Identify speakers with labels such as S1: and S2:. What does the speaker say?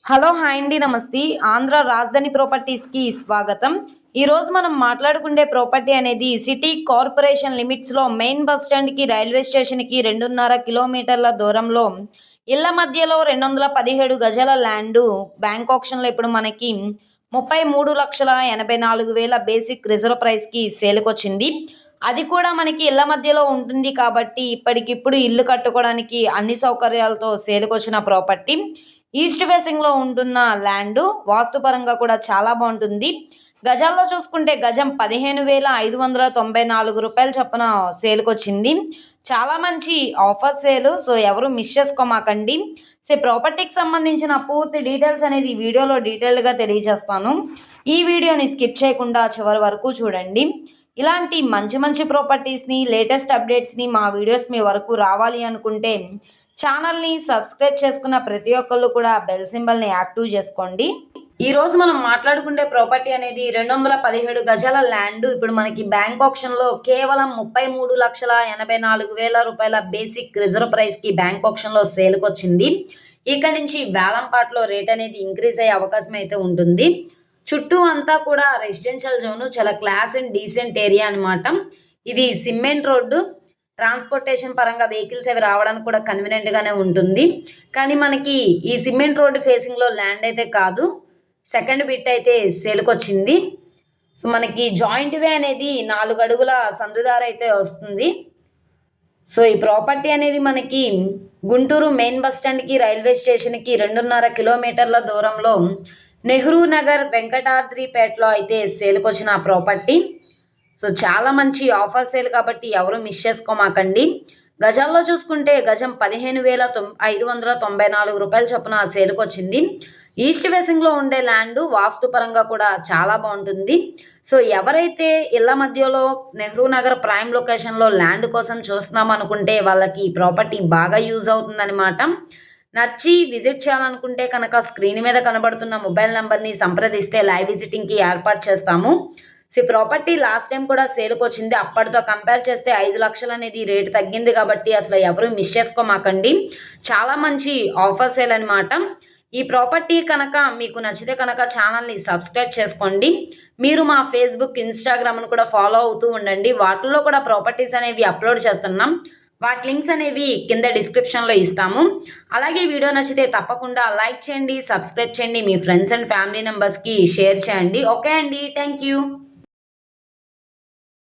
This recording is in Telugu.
S1: హలో హాయ్ అండి నమస్తే. ఆంధ్ర రాజధాని ప్రాపర్టీస్కి స్వాగతం. ఈరోజు మనం మాట్లాడుకునే ప్రాపర్టీ అనేది సిటీ కార్పొరేషన్ లిమిట్స్లో మెయిన్ బస్ స్టాండ్కి రైల్వే స్టేషన్కి 2.5 కిలోమీటర్ల దూరంలో ఇళ్ల మధ్యలో 217 గజాల ల్యాండు బ్యాంక్ ఆప్షన్లో ఇప్పుడు మనకి 33,84,000 బేసిక్ రిజర్వ్ ప్రైస్కి సేల్కి వచ్చింది. అది కూడా మనకి ఇళ్ల మధ్యలో ఉంటుంది కాబట్టి ఇప్పటికిప్పుడు ఇల్లు కట్టుకోవడానికి అన్ని సౌకర్యాలతో సేల్కి వచ్చిన ప్రాపర్టీ. ఈస్ట్ ఫేసింగ్లో ఉంటున్న ల్యాండ్ వాస్తుపరంగా కూడా చాలా బాగుంటుంది. గజాల్లో చూసుకుంటే గజం 15,594 రూపాయలు చొప్పున సేల్కి వచ్చింది. చాలా మంచి ఆఫర్ సేలు. సో ఎవరు మిస్ చేసుకోమాకండి. సో ప్రాపర్టీకి సంబంధించిన పూర్తి డీటెయిల్స్ అనేది ఈ వీడియోలో డీటెయిల్డ్గా తెలియజేస్తాను. ఈ వీడియోని స్కిప్ చేయకుండా చివరి వరకు చూడండి. ఇలాంటి మంచి మంచి ప్రాపర్టీస్ని లేటెస్ట్ అప్డేట్స్ని మా వీడియోస్ మీ వరకు రావాలి అనుకుంటే ఛానల్ని సబ్స్క్రైబ్ చేసుకున్న ప్రతి ఒక్కళ్ళు కూడా బెల్ సింబల్ని యాక్టివ్ చేసుకోండి. ఈరోజు మనం మాట్లాడుకునే ప్రాపర్టీ అనేది 217 గజాల ల్యాండ్ ఇప్పుడు మనకి బ్యాంక్ ఆప్షన్లో కేవలం 33,84,000 రూపాయల బేసిక్ రిజర్వ్ ప్రైస్కి బ్యాంక్ ఆప్షన్లో సేల్కి వచ్చింది. ఇక్కడ నుంచి వేలంపాట్లో రేట్ అనేది ఇంక్రీజ్ అయ్యే అవకాశం అయితే ఉంటుంది. చుట్టూ అంతా కూడా రెసిడెన్షియల్ జోను, చాలా క్లాస్ అండ్ డీసెంట్ ఏరియా అనమాట. ఇది సిమెంట్ రోడ్డు. ట్రాన్స్పోర్టేషన్ పరంగా వెహికల్స్ అవి రావడానికి కూడా కన్వీనియంట్గానే ఉంటుంది. కానీ మనకి ఈ సిమెంట్ రోడ్డు ఫేసింగ్లో ల్యాండ్ అయితే కాదు, సెకండ్ బిట్ అయితే సేల్కి వచ్చింది. సో మనకి జాయింట్ వే అనేది 4 అడుగుల సందుదారు అయితే వస్తుంది. సో ఈ ప్రాపర్టీ అనేది మనకి గుంటూరు మెయిన్ బస్ స్టాండ్కి రైల్వే స్టేషన్కి 2.5 కిలోమీటర్ల దూరంలో నెహ్రూ నగర్ వెంకటాద్రిపేటలో అయితే సేల్కి వచ్చిన ప్రాపర్టీ. సో చాలా మంచి ఆఫర్ సేల్ కాబట్టి ఎవరు మిస్ చేసుకోమాకండి. గజాల్లో చూసుకుంటే గజం 15,594 రూపాయలు చొప్పున సేల్కి వచ్చింది. ఈస్ట్ ఫేసింగ్లో ఉండే ల్యాండ్ వాస్తుపరంగా కూడా చాలా బాగుంటుంది. సో ఎవరైతే ఇళ్ల మధ్యలో నెహ్రూ నగర్ ప్రైమ్ లొకేషన్లో ల్యాండ్ కోసం చూస్తున్నాం అనుకుంటే వాళ్ళకి ఈ ప్రాపర్టీ బాగా యూజ్ అవుతుందన్నమాట. నచ్చి విజిట్ చేయాలనుకుంటే కనుక స్క్రీన్ మీద కనబడుతున్న మొబైల్ నెంబర్ని సంప్రదిస్తే లైవ్ విజిటింగ్కి ఏర్పాటు చేస్తాము. సో ప్రాపర్టీ లాస్ట్ టైం కూడా సేల్కి వచ్చింది. అప్పటితో కంపేర్ చేస్తే 5 లక్షలు అనేది రేటు తగ్గింది కాబట్టి అసలు ఎవరు మిస్ చేసుకోమాకండి. చాలా మంచి ఆఫర్ సేల్ అనమాట. ఈ ప్రాపర్టీ కనుక మీకు నచ్చితే కనుక ఛానల్ని సబ్స్క్రైబ్ చేసుకోండి. మీరు మా ఫేస్బుక్, ఇన్స్టాగ్రామ్ను కూడా ఫాలో అవుతూ ఉండండి. వాటిల్లో కూడా ప్రాపర్టీస్ అనేవి అప్లోడ్ చేస్తున్నాం. వాటి లింక్స్ అనేవి కింద డిస్క్రిప్షన్లో ఇస్తాము. అలాగే వీడియో నచ్చితే తప్పకుండా లైక్ చేయండి, సబ్స్క్రైబ్ చేయండి, మీ ఫ్రెండ్స్ అండ్ ఫ్యామిలీ మెంబర్స్కి షేర్ చేయండి. ఓకే అండి, థ్యాంక్ యూ.